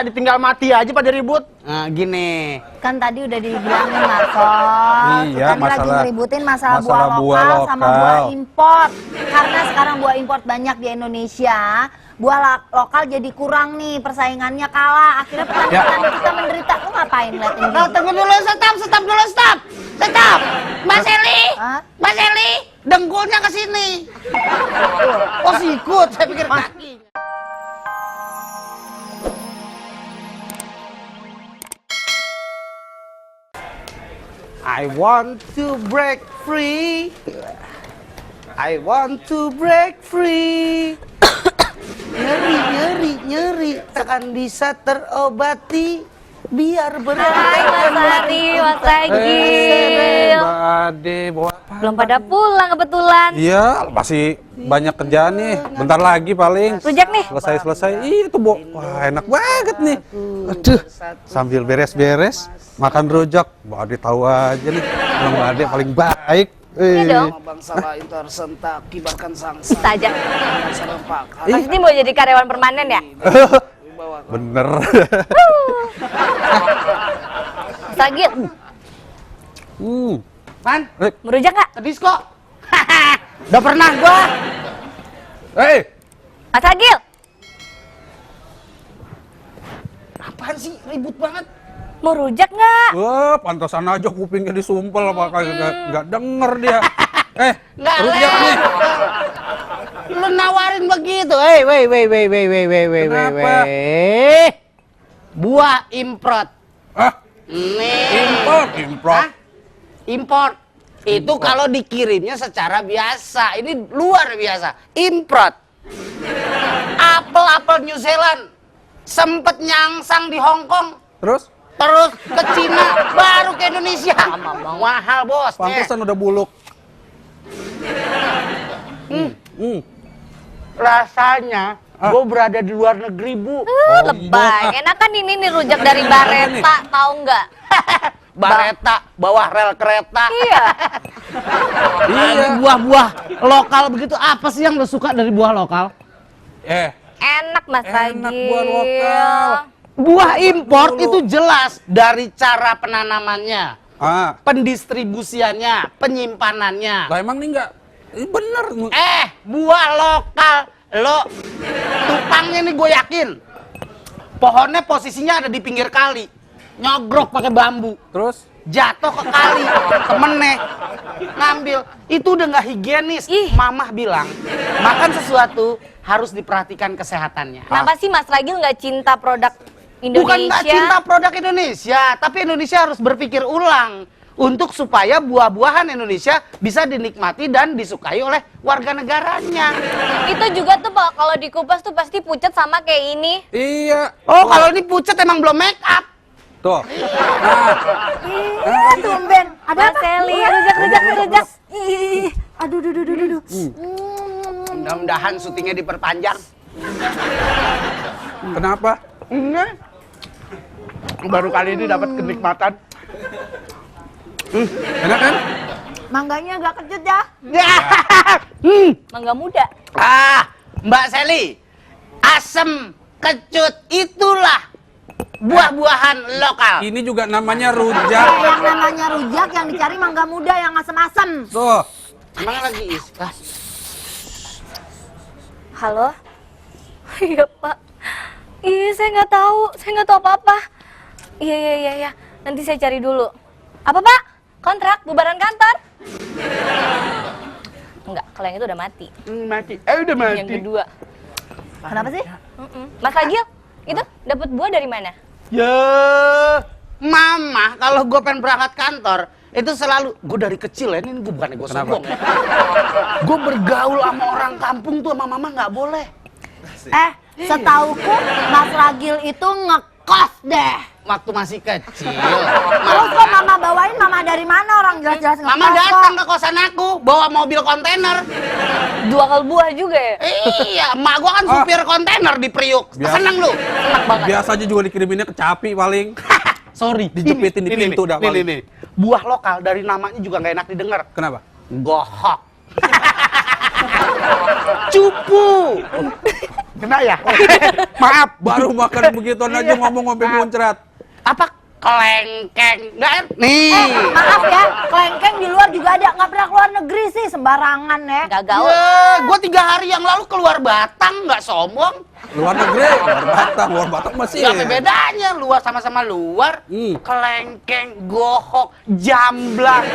ditinggal mati aja pada ribut. Nah, gini. Kan tadi udah dibilangin Marcos. Iya, Tadi lagi ngeributin masalah buah masalah buah lokal sama lokal. buah import. Karena sekarang buah import banyak di Indonesia, buah lokal jadi kurang nih, persaingannya kalah. Akhirnya petani-petani kita menderita. Lu ngapain ngeliatin Nah, tunggu dulu, stop dulu, stop. Stop. Mbak Seli. Hah? Mbak Seli, dengkulnya ke sini. Oh, sikut, saya pikir kaki. I want to break free. I want to break free. Nyeri, takkan bisa terobati. Biar Hai Mas Ari, Mas Agil. Mbak Ade, bawa apa? Belum pada pulang kebetulan. Iya, masih banyak kerjaan nih. Bentar lagi paling. Rujak nih. Selesai. Itu, Bo. Wah, enak banget nih. Aduh, sambil beres-beres, makan rujak. Mbak Ade tahu aja nih. Kalau Mbak Ade paling baik. Iya dong. bangsa lain tersentak, kibarkan sangsa. Saja. Serempak. Mas ini mau jadi karyawan permanen ya? Bener. Mas Agil, Man, merujak nggak? ke disko. Udah pernah gua. Mas Agil, Apaan sih? Ribut banget. mau rujak nggak? Wah, pantasan aja kupingnya disumpel apa nggak denger dia. Nggak Rujak nih. Lu nawarin begitu. Kenapa? Buah import. Nih. Import. Hah? Import. Itu kalau dikirimnya secara biasa. Ini luar biasa. Import. Apel New Zealand. Sempet nyangsang di Hong Kong. Terus? Terus ke Cina. Baru ke Indonesia. Mahal, bos. Pantesan udah buluk. Rasanya gue berada di luar negeri, Bu. Lebay. Enakan ini nih rujak dari Bareta, tahu nggak? Bareta, bawah rel kereta. Iya. Iya. Buah-buah lokal begitu. Apa sih yang lo suka dari buah lokal? Enak Mas Enak Agil. buah lokal. Buah import itu jelas dari cara penanamannya, pendistribusiannya, penyimpanannya. Lah emang nih enggak? Ini bener. Buah lokal, lo tupangnya nih gue yakin. Pohonnya posisinya ada di pinggir kali, nyogrok pakai bambu. Terus? Jatuh ke kali, temennya ngambil. Itu udah nggak higienis. Mamah bilang, makan sesuatu harus diperhatikan kesehatannya. Kenapa sih Mas Agil nggak cinta produk Indonesia? Bukan nggak cinta produk Indonesia, tapi Indonesia harus berpikir ulang untuk supaya buah-buahan Indonesia bisa dinikmati dan disukai oleh warga negaranya. Itu juga tuh Pak, kalau dikupas tuh pasti pucat sama kayak ini. Iya. Oh, kalau ini pucat emang belum make up. Tuh. Tumben. Ada Mas Seli, rujak. Aduh. Mudah-mudahan syutingnya diperpanjang. Kenapa? Enggak. Baru kali ini dapat kenikmatan. Enak kan? Mangganya agak kecut ya. Mangga muda. Mbak Seli, asem, kecut, itulah buah-buahan lokal. Ini juga namanya rujak. Yang namanya rujak yang dicari mangga muda yang asem-asem. Tuh. Emang lagi Halo? Iya Pak. Iya saya nggak tahu apa-apa. Iya. Nanti saya cari dulu. Apa Pak? Kontrak bubaran kantor? Enggak, kalau yang itu udah mati. Mati. Udah mati. Yang kedua. Kenapa sih? Mas Agil, itu dapat buah dari mana? Ya, Mama kalau gue pengen berangkat kantor itu selalu gue dari kecil ya, ini gue bukan gue sombong ya. Gue bergaul sama orang kampung tuh sama Mama nggak boleh. Setauku Mas Ragil itu ngekos deh. Waktu masih kecil. Terus kok Mama bawain Mama dari mana, orang jelas-jelas ngekos. Mama datang ke kosan aku bawa mobil kontainer. Dua kal buah juga ya? Iya, emak gua kan supir kontainer di Priuk. Seneng lu? Enak banget. Biasa aja juga dikiriminnya ke Capi paling. Sorry, Dijepitin di pintu dah paling. Nih. Buah lokal dari namanya juga nggak enak didengar. Kenapa? Gohok. Cupu. Kena ya? Maaf. Baru makan begituan aja ngomong sampai muncrat. Apa kelengkeng? Nggak nih. Maaf ya, kelengkeng di luar juga ada, nggak pernah keluar negeri sih, sembarangan ya. Gak gaul. Gue 3 hari yang lalu keluar Batang, nggak sombong. Luar negeri, luar Batak masih. Apa bedanya? Luar sama-sama luar. Kelengkeng, gohok, jamblang.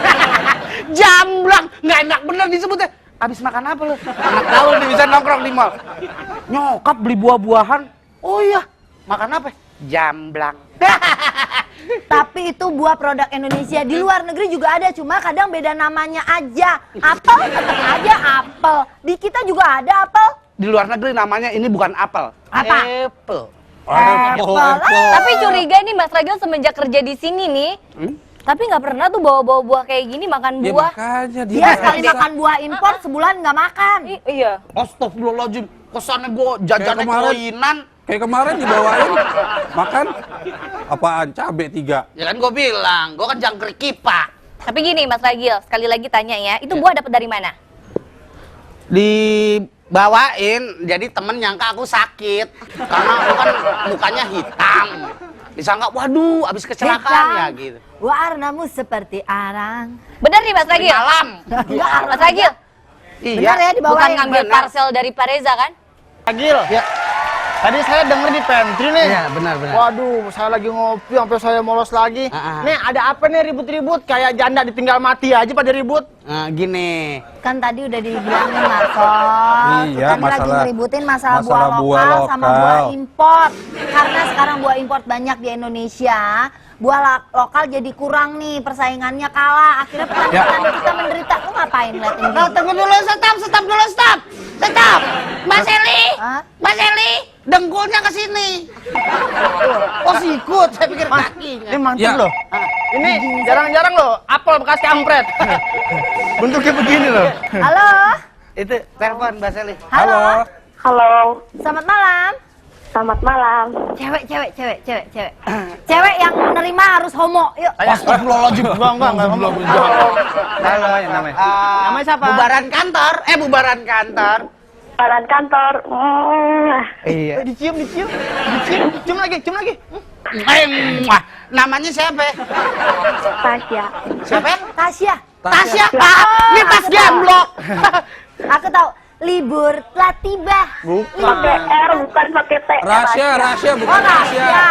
Jamblang, nggak enak bener disebutnya. Abis makan apa lu? Anak gaul nih bisa nongkrong di mall. Nyokap beli buah-buahan. Oh iya, makan apa? Jamblang. Tapi itu buah produk Indonesia, di luar negeri juga ada, cuma kadang beda namanya aja. Apel tetap aja apel, di kita juga ada apel. Di luar negeri namanya ini bukan apel. Apa? Apple. Apel. Tapi curiga nih Mas Ragil semenjak kerja di sini nih, tapi nggak pernah tuh bawa-bawa buah kayak gini, makan Ya buah. makanya Dia sekali makan buah impor sebulan nggak makan. Iya. Astagfirullahaladzim, kesannya gue jajannya kemarin. koinan. Kayak kemarin dibawain makan apaan? Cabe 3. Ya kan gue bilang, gue kan jangkrik kipa. Tapi gini Mas Ragil, sekali lagi tanya ya, itu buah dapat dari mana? Dibawain, jadi temen nyangka aku sakit. Karena aku kan mukanya hitam. Disangka, waduh, abis kecelakaan ya gitu. Warnamu seperti arang. Bener nih Mas Ragil? Malam. Enggak, Mas Ragil, benar ya Iya. dibawain. bukan ngambil bener. parcel dari Pak Reza kan? Agil, Ya, tadi saya denger di pantry nih. iya benar-benar. Waduh, saya lagi ngopi sampai saya molos lagi. Ah. Nih, ada apa nih ribut-ribut? Kayak janda ditinggal mati aja pada ribut. Nah, gini. Kan tadi udah dibilangin Marcel, Iya, kita lagi masalah- ngeributin masalah buah masalah buah lokal sama lokal. buah import. Karena sekarang buah import banyak di Indonesia, buah lokal jadi kurang nih, persaingannya kalah. Akhirnya petani-petani kita menderita. Lu ngapain liatin Nah, gini? tunggu dulu, stop dulu. Mas Eli, Hah? Mas Eli, dengkulnya ke sini. Oh, sikut, saya pikir Mas, kakinya. ini mantep Ya. loh. Ini jarang-jarang loh, apel bekas kampret. Bentuknya begini loh. Halo? Itu telepon Mas Eli. Halo? Halo, Selamat malam. selamat malam. Cewek. Cewek yang menerima harus homo. Yuk. Astagfirullahaladzim. Enggak. Halo, yang namanya. Namanya siapa? Bubaran kantor. Paran kantor. Iya. Dicium lagi. Namanya siapa? Tasya. Siapa? Tasya. Tasya. Ini tas gemblok. Aku tahu. Libur telah tiba. Pakai R bukan pakai T. Rahasia bukan rahasia.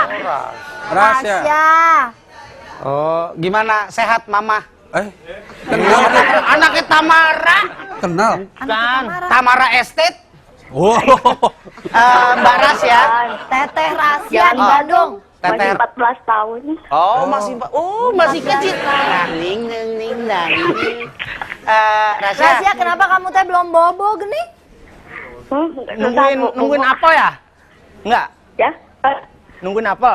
Rahasia. Oh, gimana? Sehat, Mama? Kenal tuh. Anaknya Tamara. Kenal. Tamara Estate. Oh. Mbak Ras ya. Teteh rahasia di Bandung. Masih Teter. 14 tahun. Masih kecil. Ning. Rahasia, kenapa kamu teh belum bobo gini? Nungguin apa ya? Enggak. Ya? Nungguin apa?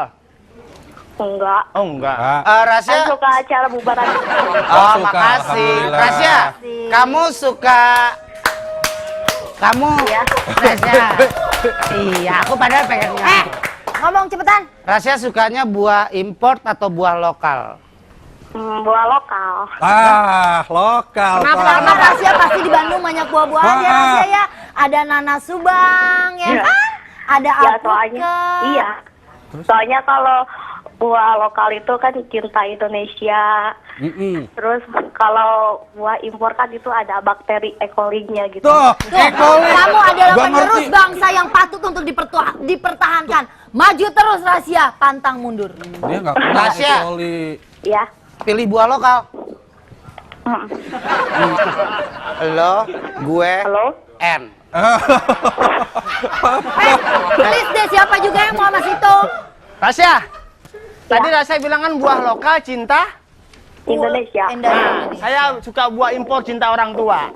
Enggak. Oh, enggak. Kan Rahasia. suka acara bubaran. Oh, Suka, makasih. alhamdulillah. Rahasia, kamu suka... Kamu... Iya. Rahasia. Iya, aku padahal pengen... Ngomong cepetan. Rahasia sukanya buah import atau buah lokal? Buah lokal. Lokal. Karena rahasia pasti di Bandung banyak buah-buahan ya Ah. rahasia ya. Ada nanas subang ya Iya. kan? Ada Ya, alpukat. soalnya. Iya. Soalnya kalau buah lokal itu kan cinta Indonesia. Terus kalau buah impor kan itu ada bakteri E. coli-nya gitu. Tuh, Tuh, kamu adalah Gua penerus ngerti. bangsa yang patut untuk dipertahankan. Maju terus rahasia, pantang mundur. Dia nggak kenal Rahasia. Ecoli. Ya. Pilih buah lokal. Lo, gue, Halo. N. Please deh, siapa juga yang mau sama situ? Tasya. Tadi Tasya bilang kan buah lokal cinta. Indonesia. Saya suka buah impor cinta orang tua.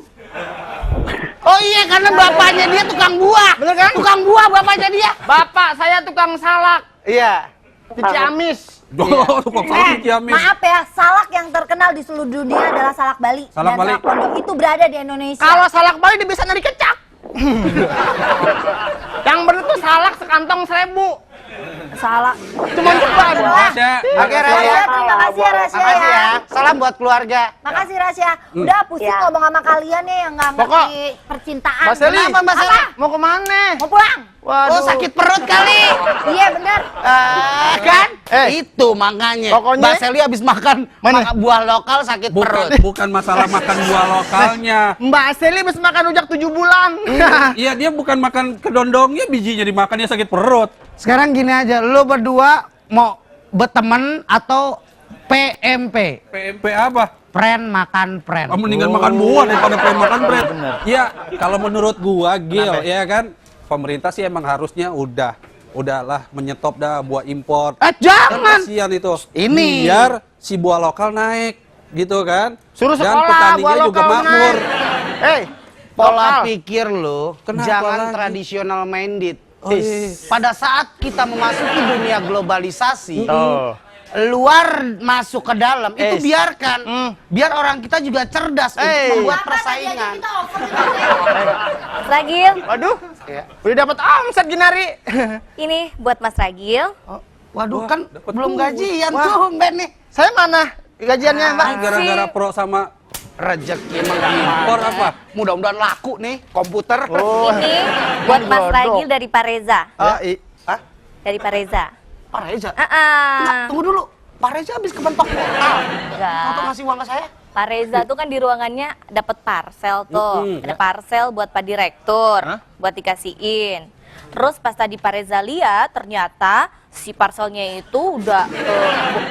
Oh iya, karena bapaknya dia tukang buah. Bener kan? Tukang buah bapaknya dia. Bapak saya tukang salak Iya. di Ciamis. Tukang salak di Ciamis. Maaf ya, salak yang terkenal di seluruh dunia adalah salak Bali. Salak Dan Bali. salak pondok itu berada di Indonesia. Kalau salak Bali dia bisa nyari kecap. Yang bener tuh salak sekantong 1000. salak. Cuma coba. Rahasia. Oke, Rahasia. Terima kasih ya rahasia Makasih ya. ya. Salam buat keluarga. Makasih Rasya. Udah pusing Ya. ngomong sama kalian nih yang nggak Pokok. ngerti percintaan. Mbak Seli. Kenapa, Mbak Seli? Mau kemana? Mau pulang? Waduh. Oh, sakit perut kali. Iya bener. Kan? Eh. Itu makanya. Pokoknya- Mbak Seli habis makan Mana? buah lokal sakit perut. Bukan masalah makan buah lokalnya. Mbak Seli habis makan rujak 7 bulan. Iya, dia bukan makan kedondongnya, bijinya dimakan, dia sakit perut. Sekarang gini aja, lu berdua mau berteman atau PMP? PMP apa? Pren makan pren. Oh, mendingan makan buah daripada pengen makan bread. Iya, kalau menurut gua, Gil, ya kan, pemerintah sih emang harusnya udahlah menyetop dah buah impor. Jangan. Kan kasihan itu. Ini. Biar si buah lokal naik, gitu kan. Suruh Dan sekolah, petaninya buah juga lokal makmur. Pola lokal. pikir lu Kenapa jangan lagi? tradisional minded. Oh, iya. Pada saat kita memasuki dunia globalisasi, Oh. luar masuk ke dalam itu Es. biarkan. Biar orang kita juga cerdas untuk membuat persaingan. Mas Ragil, Waduh. Ya. Udah dapat omset Ginari. ini buat Mas Ragil. Waduh, Wah, kan dapet belum duit. gajian Wah. tuh Ben nih. Saya mana gajiannya, Mbak? Ini gara-gara pro sama Rezeki emang impor apa? Mudah-mudahan laku nih komputer. Oh. Ini buat Mas Godok. Ragil dari Pak Reza. Hah? Dari Pak Reza. Pak Reza? Ah, ah. Enggak, tunggu dulu. Pak Reza habis kepentok portal. Enggak. Untuk ngasih uang ke saya? Pak Reza tuh kan di ruangannya dapat parcel tuh. Ada parcel buat Pak Direktur, buat dikasihin. Terus pas tadi Pak Reza lihat, ternyata si parcelnya itu udah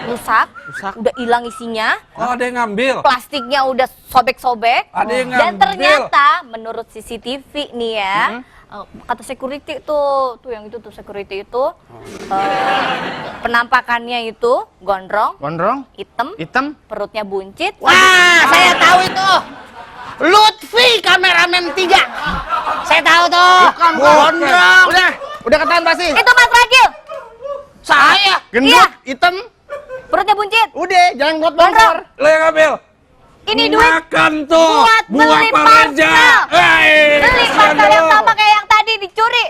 rusak, udah hilang isinya, Oh, ada yang ngambil. plastiknya udah sobek-sobek. Ada yang Dan ngambil. ternyata menurut CCTV nih ya, kata security tuh yang itu tuh security itu, penampakannya itu gondrong, Gondrong, hitam, hitam. perutnya buncit. Wah, saya tahu itu. Lutfi kameramen 3. Saya tahu tuh. Gondrong. Udah ketahuan pasti. Itu Mas Ragil, Saya. Gendut, hitam. perutnya buncit. Udah, jangan buat bongkar. Lo yang ngambil. Ini duit Makan tuh buat buah beli Pak Reza. parcel. Beli parcel yang sama kayak yang tadi dicuri.